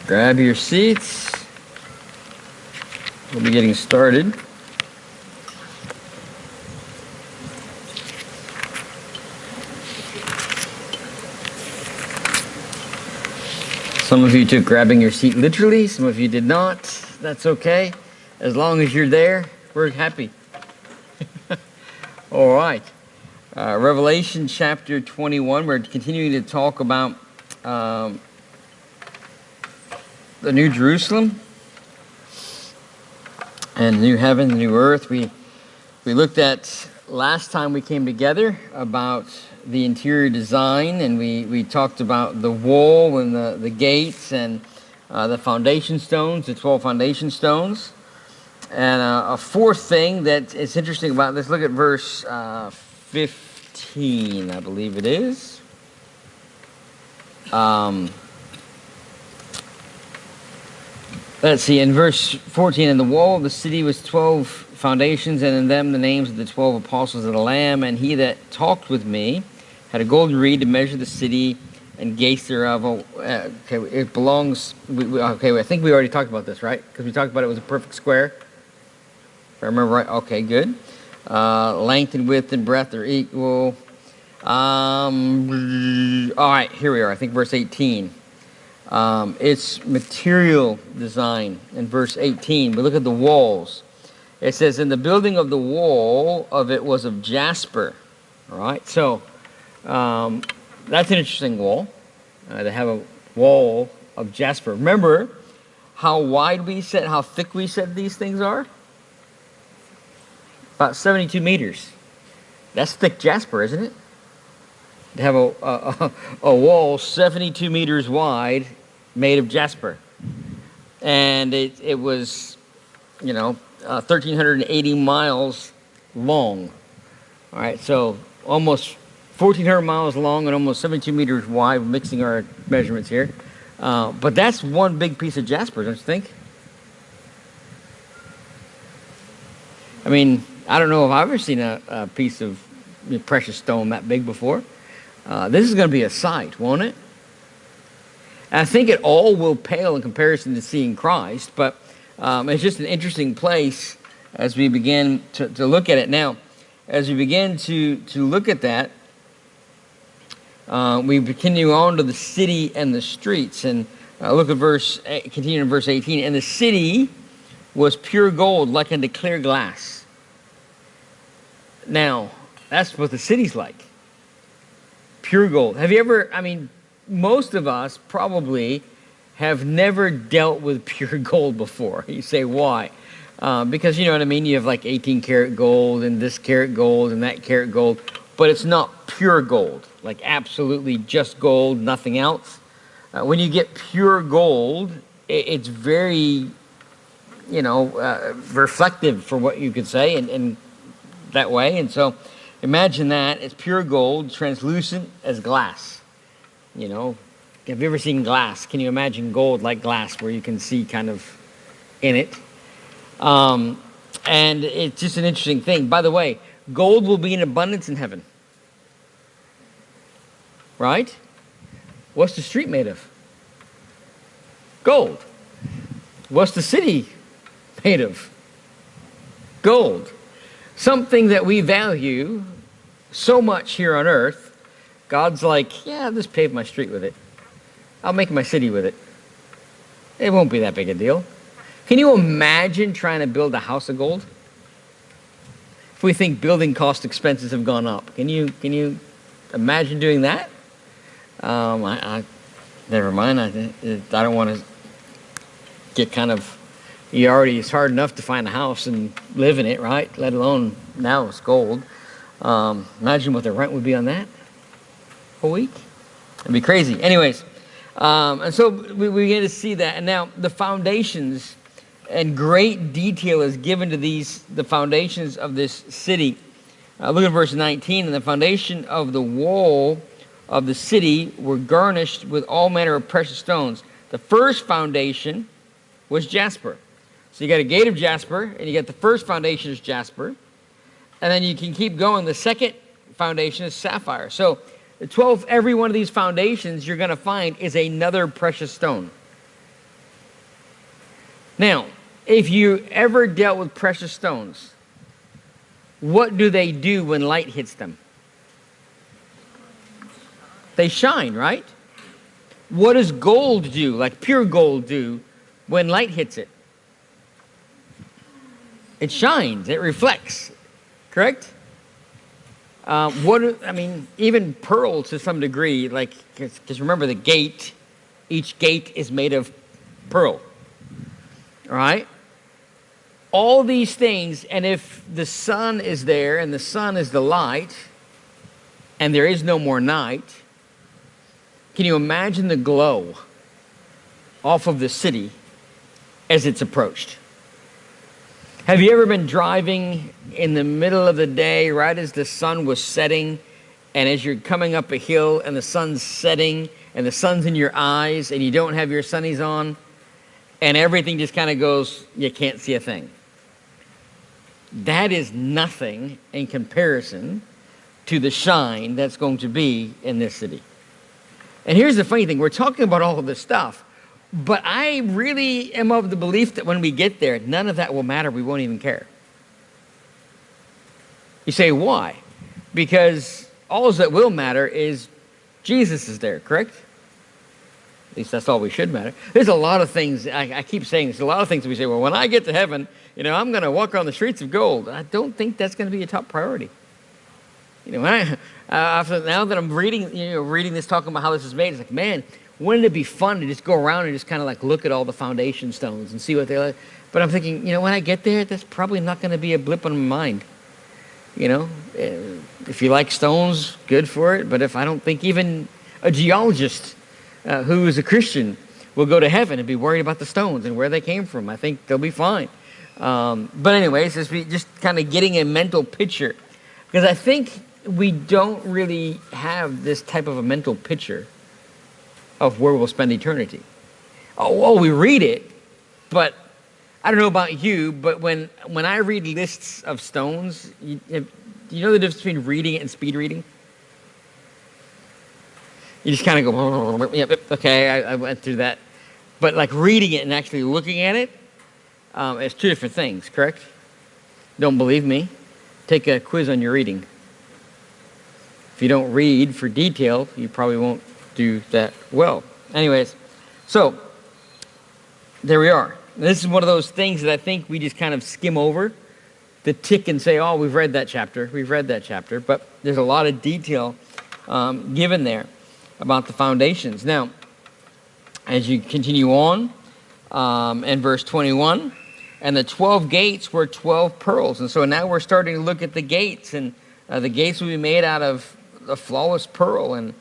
Grab your seats. We'll be getting started. Some of you took grabbing your seat literally, some of you did not. That's okay. As long as you're there, we're happy. All right. Revelation chapter 21. We're continuing to talk about the New Jerusalem and the new heaven, the new earth. We looked at last time we came together about the interior design, and we talked about the wall and the gates and the foundation stones, the 12 foundation stones. And a fourth thing that is interesting about this, look at verse 15, I believe it is. Let's see, in verse 14, and the wall of the city was 12 foundations, and in them the names of the 12 apostles of the Lamb, and he that talked with me had a golden reed to measure the city and gates thereof. Okay, it belongs, I think we already talked about this, right? Because we talked about it was a perfect square. If I remember right, okay, good. Length and width and breadth are equal. All right, here we are, I think verse 18. It's material design in verse 18. But look at the walls. It says, and the building of the wall of it was of jasper. All right, so that's an interesting wall. To have a wall of jasper. Remember how wide we said, how thick we said these things are? About 72 meters. That's thick jasper, isn't it? To have a wall 72 meters wide made of jasper. And it was, 1,380 miles long. All right, so almost 1,400 miles long and almost 72 meters wide, mixing our measurements here. But that's one big piece of jasper, don't you think? I mean, I don't know if I've ever seen a piece of precious stone that big before. This is going to be a sight, won't it? And I think it all will pale in comparison to seeing Christ, but it's just an interesting place as we begin to look at it. Now, as we begin to look at that, we continue on to the city and the streets. And look at continue in verse 18. And the city was pure gold, like unto clear glass. Now, that's what the city's like. Pure gold. Have you ever, most of us probably have never dealt with pure gold before. You say, why? Because you know what I mean? You have like 18 karat gold and this karat gold and that karat gold, but it's not pure gold, like absolutely just gold, nothing else. When you get pure gold, it's very, reflective for what you could say and that way. And so imagine that it's pure gold, translucent as glass. Have you ever seen glass? Can you imagine gold like glass where you can see kind of in it? And it's just an interesting thing. By the way, gold will be in abundance in heaven. Right? What's the street made of? Gold. What's the city made of? Gold. Something that we value so much here on earth, God's like, yeah, I'll just pave my street with it. I'll make my city with it. It won't be that big a deal. Can you imagine trying to build a house of gold? If we think building cost expenses have gone up, can you imagine doing that? Never mind. I don't want to get kind of. It's hard enough to find a house and live in it, right? Let alone now it's gold. Imagine what the rent would be on that a week. It'd be crazy. Anyways, and so we begin to see that. And now the foundations and great detail is given to the foundations of this city. Look at verse 19. And the foundation of the wall of the city were garnished with all manner of precious stones. The first foundation was jasper. So you got a gate of jasper, and you got the first foundation is jasper. And then you can keep going. The second foundation is sapphire. So the 12, every one of these foundations you're going to find is another precious stone. Now, if you ever dealt with precious stones, what do they do when light hits them? They shine, right? What does gold do, like pure gold do, when light hits it? It shines, it reflects, correct? Even pearl to some degree, like, because remember the gate, each gate is made of pearl, all right? All these things, and if the sun is there, and the sun is the light, and there is no more night, can you imagine the glow off of the city as it's approached? Have you ever been driving in the middle of the day, right as the sun was setting, and as you're coming up a hill and the sun's setting and the sun's in your eyes and you don't have your sunnies on, and everything just kind of goes, you can't see a thing? That is nothing in comparison to the shine that's going to be in this city. And here's the funny thing, we're talking about all of this stuff, but I really am of the belief that when we get there, none of that will matter. We won't even care. You say, why? Because all that will matter is Jesus is there, correct? At least that's all we should matter. There's a lot of things, I keep saying there's a lot of things that we say, well, when I get to heaven, I'm going to walk on the streets of gold. I don't think that's going to be a top priority. Now that I'm reading this, talking about how this is made, it's like, man, wouldn't it be fun to just go around and just kind of like look at all the foundation stones and see what they like? But I'm thinking, when I get there, that's probably not going to be a blip on my mind. If you like stones, good for it. But if I don't think even a geologist who is a Christian will go to heaven and be worried about the stones and where they came from, I think they'll be fine. But anyways, just kind of getting a mental picture. Because I think we don't really have this type of a mental picture of where we'll spend eternity. Oh, we read it, but I don't know about you, but when I read lists of stones, you know the difference between reading it and speed reading? You just kind of go, yep, okay, I went through that. But like reading it and actually looking at it, it's two different things, correct? Don't believe me? Take a quiz on your reading. If you don't read for detail, you probably won't do that well. Anyways, so there we are. This is one of those things that I think we just kind of skim over the tick and say, oh, we've read that chapter. But there's a lot of detail given there about the foundations. Now, as you continue on in verse 21, and the 12 gates were 12 pearls. And so now we're starting to look at the gates, and the gates will be made out of a flawless pearl, and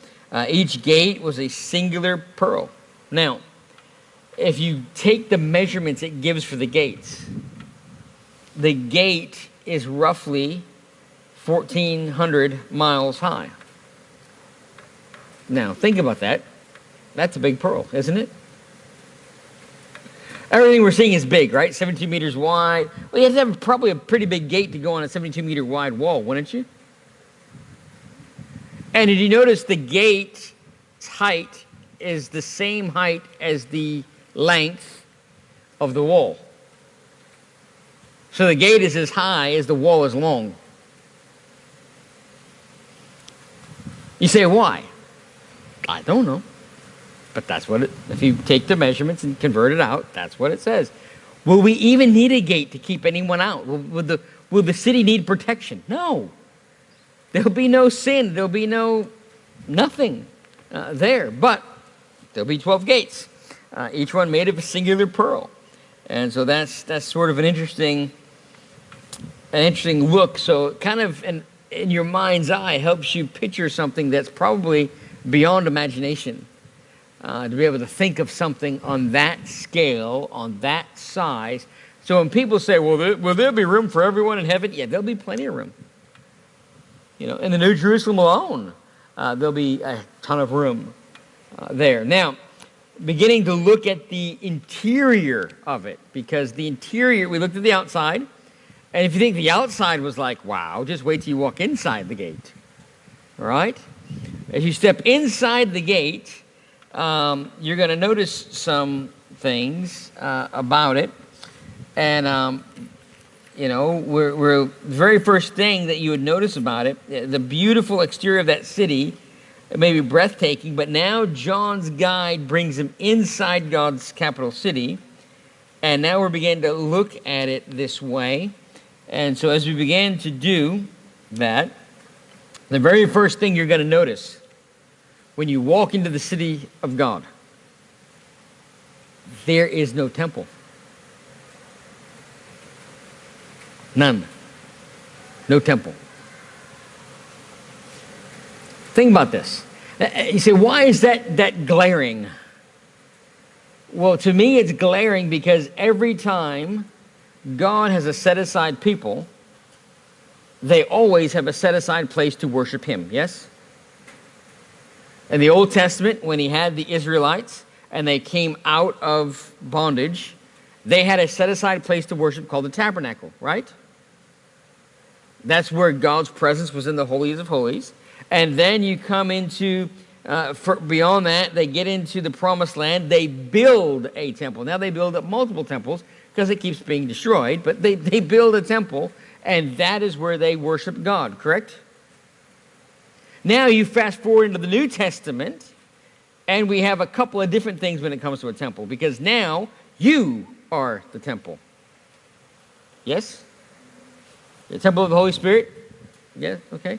each gate was a singular pearl. Now, if you take the measurements it gives for the gates, the gate is roughly 1,400 miles high. Now, think about that. That's a big pearl, isn't it? Everything we're seeing is big, right? 72 meters wide. Well, you have to have probably a pretty big gate to go on a 72-meter wide wall, wouldn't you? And did you notice the gate's height is the same height as the length of the wall? So the gate is as high as the wall is long. You say, why? I don't know. But that's what if you take the measurements and convert it out, that's what it says. Will we even need a gate to keep anyone out? Will the city need protection? No. There'll be no sin. There'll be nothing there. But there'll be 12 gates, each one made of a singular pearl. And so that's sort of an interesting look. So kind of in your mind's eye helps you picture something that's probably beyond imagination. To be able to think of something on that scale, on that size. So when people say, well, will there be room for everyone in heaven? Yeah, there'll be plenty of room. In the New Jerusalem alone, there'll be a ton of room there. Now, beginning to look at the interior of it, because the interior, we looked at the outside, and if you think the outside was like, wow, just wait till you walk inside the gate. All right? As you step inside the gate, you're going to notice some things about it. And, we're the very first thing that you would notice about it, the beautiful exterior of that city, it may be breathtaking, but now John's guide brings him inside God's capital city. And now we're beginning to look at it this way. And so as we begin to do that, the very first thing you're going to notice when you walk into the city of God, there is no temple. None. No temple. Think about this. You say, why is that glaring? Well, to me, it's glaring because every time God has a set-aside people, they always have a set-aside place to worship Him, yes? In the Old Testament, when He had the Israelites and they came out of bondage, they had a set-aside place to worship called the tabernacle, right? That's where God's presence was in the holies of holies. And then you come into, beyond that, they get into the promised land. They build a temple. Now they build up multiple temples because it keeps being destroyed. But they build a temple, and that is where they worship God, correct? Now you fast forward into the New Testament, and we have a couple of different things when it comes to a temple. Because now you are the temple. Yes? The temple of the Holy Spirit? Yeah, okay.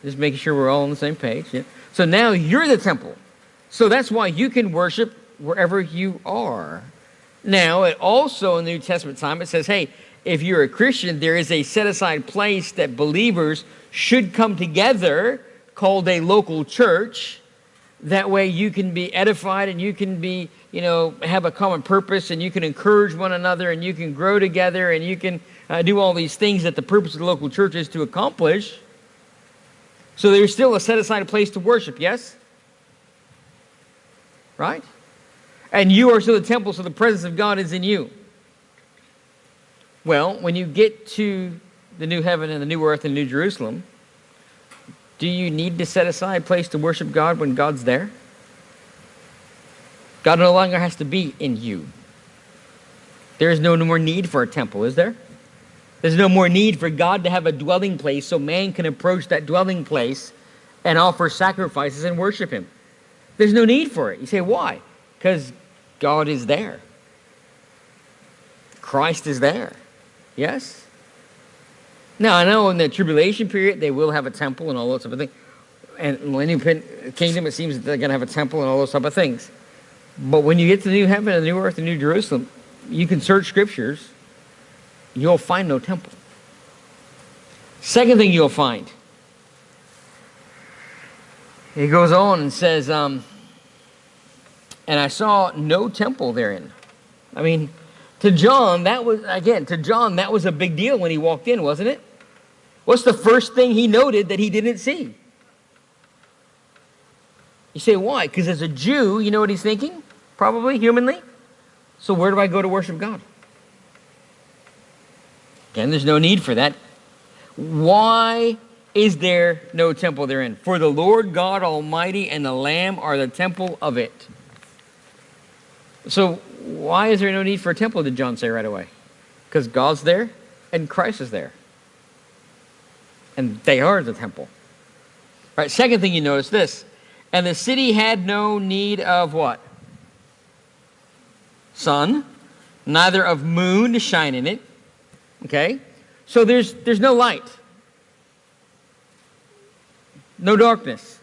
Just making sure we're all on the same page. Yeah. So now you're the temple. So that's why you can worship wherever you are. Now, it also in the New Testament time, it says, hey, if you're a Christian, there is a set-aside place that believers should come together called a local church. That way you can be edified and you can be, have a common purpose and you can encourage one another and you can grow together and you can do all these things that the purpose of the local church is to accomplish. So there's still a set-aside place to worship, yes? Right? And you are still the temple, so the presence of God is in you. Well, when you get to the new heaven and the new earth and New Jerusalem, do you need to set aside a place to worship God when God's there? God no longer has to be in you. There is no more need for a temple, is there? There's no more need for God to have a dwelling place so man can approach that dwelling place and offer sacrifices and worship Him. There's no need for it. You say, why? Because God is there. Christ is there. Yes? Now, I know in the tribulation period, they will have a temple and all those type of things. And in the Millennium Kingdom, it seems that they're going to have a temple and all those type of things. But when you get to the new heaven and the new earth and New Jerusalem, you can search scriptures. You'll find no temple. Second thing you'll find. He goes on and says, and I saw no temple therein. I mean, to John, that was a big deal when he walked in, wasn't it? What's the first thing he noted that he didn't see? You say, why? Because as a Jew, you know what he's thinking? Probably, humanly. So where do I go to worship God? Again, there's no need for that. Why is there no temple therein? For the Lord God Almighty and the Lamb are the temple of it. So why is there no need for a temple, did John say right away? Because God's there and Christ is there. And they are the temple. All right, second thing you notice this. And the city had no need of what? Sun, neither of moon to shine in it. Okay? So there's no light. No darkness.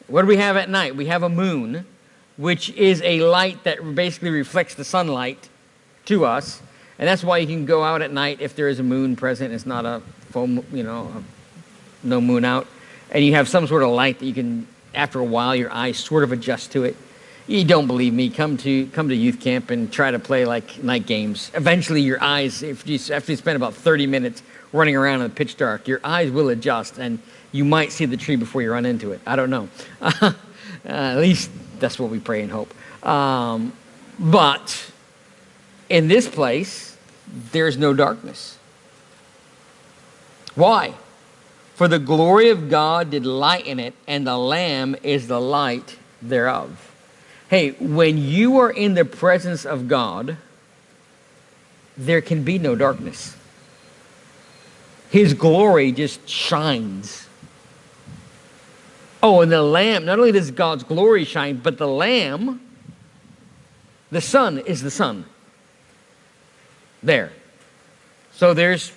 What do we have at night? We have a moon, which is a light that basically reflects the sunlight to us. And that's why you can go out at night if there is a moon present. It's not a full, no moon out. And you have some sort of light that you can, after a while, your eyes sort of adjust to it. You don't believe me, come to youth camp and try to play like night games. Eventually your eyes, after you spend about 30 minutes running around in the pitch dark, your eyes will adjust and you might see the tree before you run into it. I don't know. At least that's what we pray and hope. But in this place, there's no darkness. Why? For the glory of God did lighten it, and the Lamb is the light thereof. Hey, when you are in the presence of God, there can be no darkness. His glory just shines. Oh, and the Lamb, not only does God's glory shine, but the Lamb, the Son is the Son. There. So there's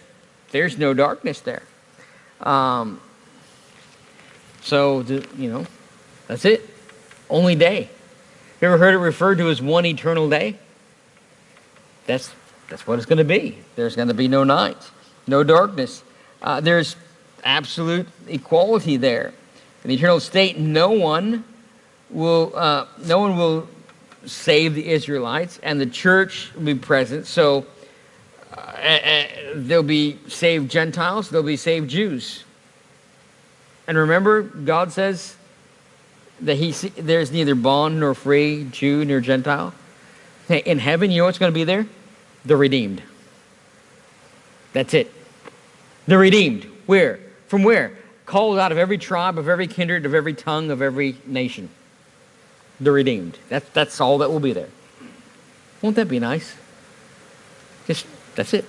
no darkness there. That's it. Only day. You ever heard it referred to as one eternal day? That's what it's going to be. There's going to be no night, no darkness. There's absolute equality there. In the eternal state, no one will save the Israelites, and the church will be present. So there'll be saved Gentiles, there'll be saved Jews. And remember, God says that there's neither bond nor free, Jew nor Gentile. Hey, in heaven, you know what's going to be there? The redeemed. That's it. The redeemed. Where? From where? Called out of every tribe, of every kindred, of every tongue, of every nation. The redeemed. That's all that will be there. Won't that be nice? That's it.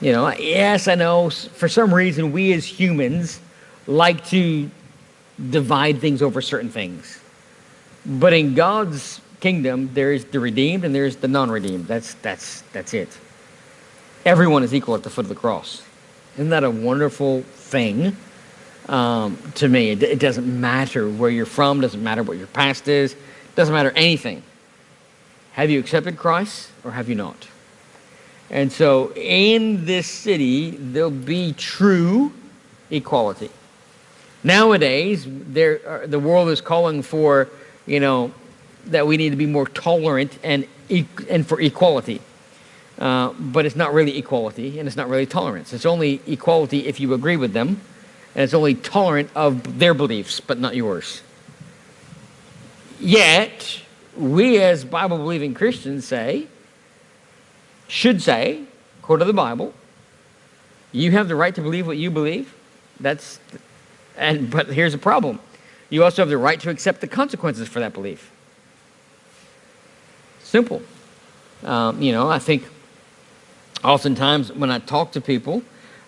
Yes, I know, for some reason, we as humans like to divide things over certain things. But in God's kingdom, there is the redeemed and there's the non-redeemed. That's it. Everyone is equal at the foot of the cross. Isn't that a wonderful thing? To me, it doesn't matter where you're from, doesn't matter what your past is, doesn't matter anything. Have you accepted Christ or have you not? And so in this city, there'll be true equality. Nowadays, the world is calling for, that we need to be more tolerant and for equality. But it's not really equality, and it's not really tolerance. It's only equality if you agree with them, and it's only tolerant of their beliefs, but not yours. Yet, we as Bible-believing Christians should say, according to the Bible, you have the right to believe what you believe. But here's the problem. You also have the right to accept the consequences for that belief. Simple. I think oftentimes when I talk to people,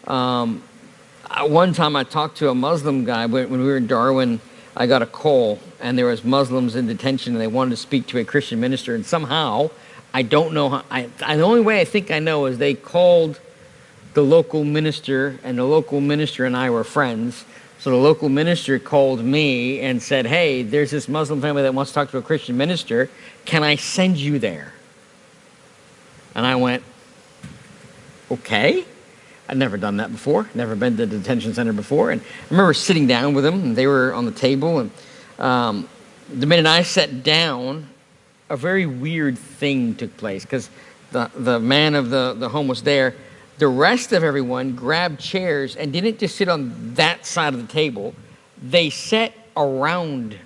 one time I talked to a Muslim guy when we were in Darwin. I got a call, and there was Muslims in detention, and they wanted to speak to a Christian minister, and somehow, I don't know how, the only way I think I know is they called the local minister, and the local minister and I were friends. So the local minister called me and said, hey, there's this Muslim family that wants to talk to a Christian minister. Can I send you there? And I went, okay. I'd never done that before. Never been to the detention center before. And I remember sitting down with them, and they were on the table. And the minute I sat down, a very weird thing took place, because the man of the home was there. The rest of everyone grabbed chairs and didn't just sit on that side of the table. They sat around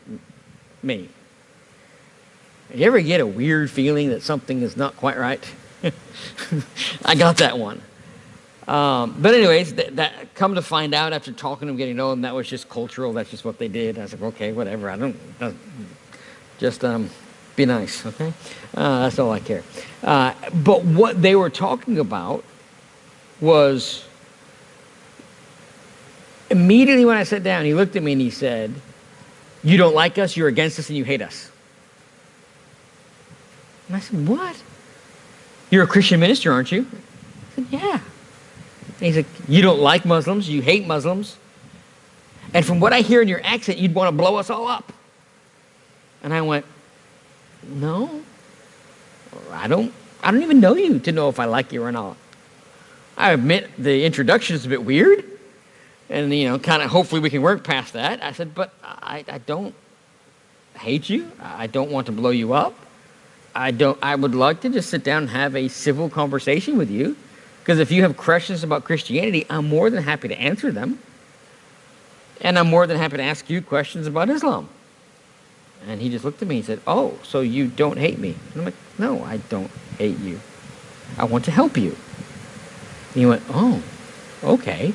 me. You ever get a weird feeling that something is not quite right? I got that one. But anyways, that come to find out after talking to them, getting to know them, that was just cultural. That's just what they did. I was like, okay, whatever. Just be nice, okay? That's all I care. But what they were talking about was, immediately when I sat down, he looked at me and he said, you don't like us, you're against us, and you hate us. And I said, what? You're a Christian minister, aren't you? I said, yeah. And he said, you don't like Muslims, you hate Muslims, and from what I hear in your accent, you'd want to blow us all up. And I went, no, I don't even know you to know if I like you or not. I admit the introduction is a bit weird, and kind of hopefully we can work past that. I said, but I don't hate you. I don't want to blow you up. I would like to just sit down and have a civil conversation with you, because if you have questions about Christianity, I'm more than happy to answer them, and I'm more than happy to ask you questions about Islam. And he just looked at me and said, oh, so you don't hate me? And I'm like, no, I don't hate you. I want to help you. And he went, oh, okay.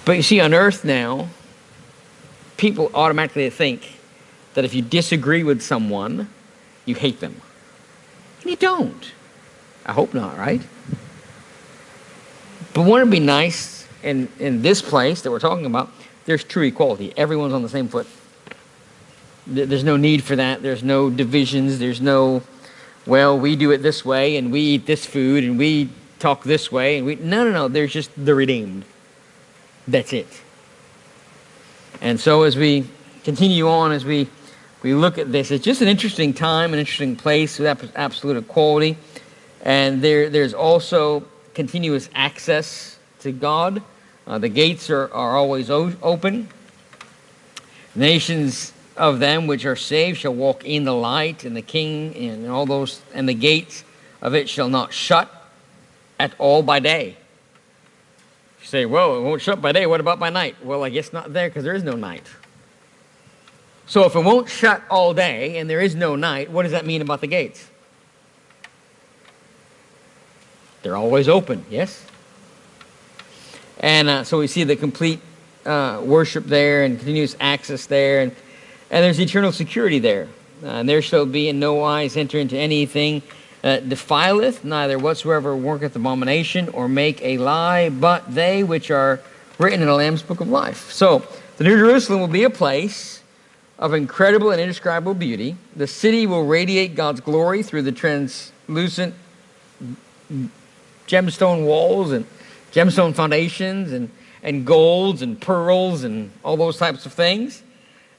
But you see, on earth now, people automatically think that if you disagree with someone, you hate them. And you don't. I hope not, right? But wouldn't it be nice in this place that we're talking about, there's true equality. Everyone's on the same foot. There's no need for that. There's no divisions. There's no, well, we do it this way, and we eat this food, and we talk this way, and we... No. There's just the redeemed. That's it. And so as we continue on, as we look at this, it's just an interesting time, an interesting place with absolute equality. And there's also continuous access to God. The gates are always open. Nations of them which are saved shall walk in the light, and the king and all those, and the gates of it shall not shut at all by day. You say, well, it won't shut by day. What about by night? Well, I guess not there, because there is no night. So if it won't shut all day and there is no night, what does that mean about the gates? They're always open, yes? And so we see the complete worship there and continuous access there. And there's eternal security there. And there shall be in no wise enter into anything that defileth, neither whatsoever worketh abomination or make a lie, but they which are written in the Lamb's book of life. So the New Jerusalem will be a place of incredible and indescribable beauty. The city will radiate God's glory through the translucent gemstone walls and gemstone foundations and golds and pearls and all those types of things.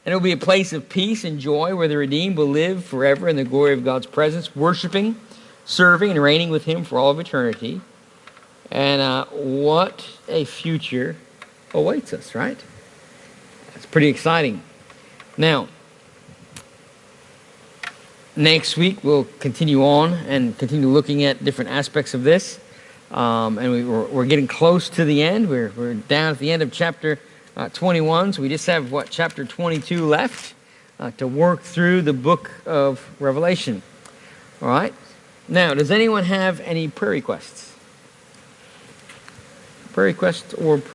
And it will be a place of peace and joy where the redeemed will live forever in the glory of God's presence, worshiping, serving, and reigning with Him for all of eternity. And what a future awaits us, right? That's pretty exciting. Now, next week we'll continue on and continue looking at different aspects of this. And we're getting close to the end. We're down at the end of chapter 21, so we just have, chapter 22 left to work through the book of Revelation. All right? Now, does anyone have any prayer requests? Prayer requests or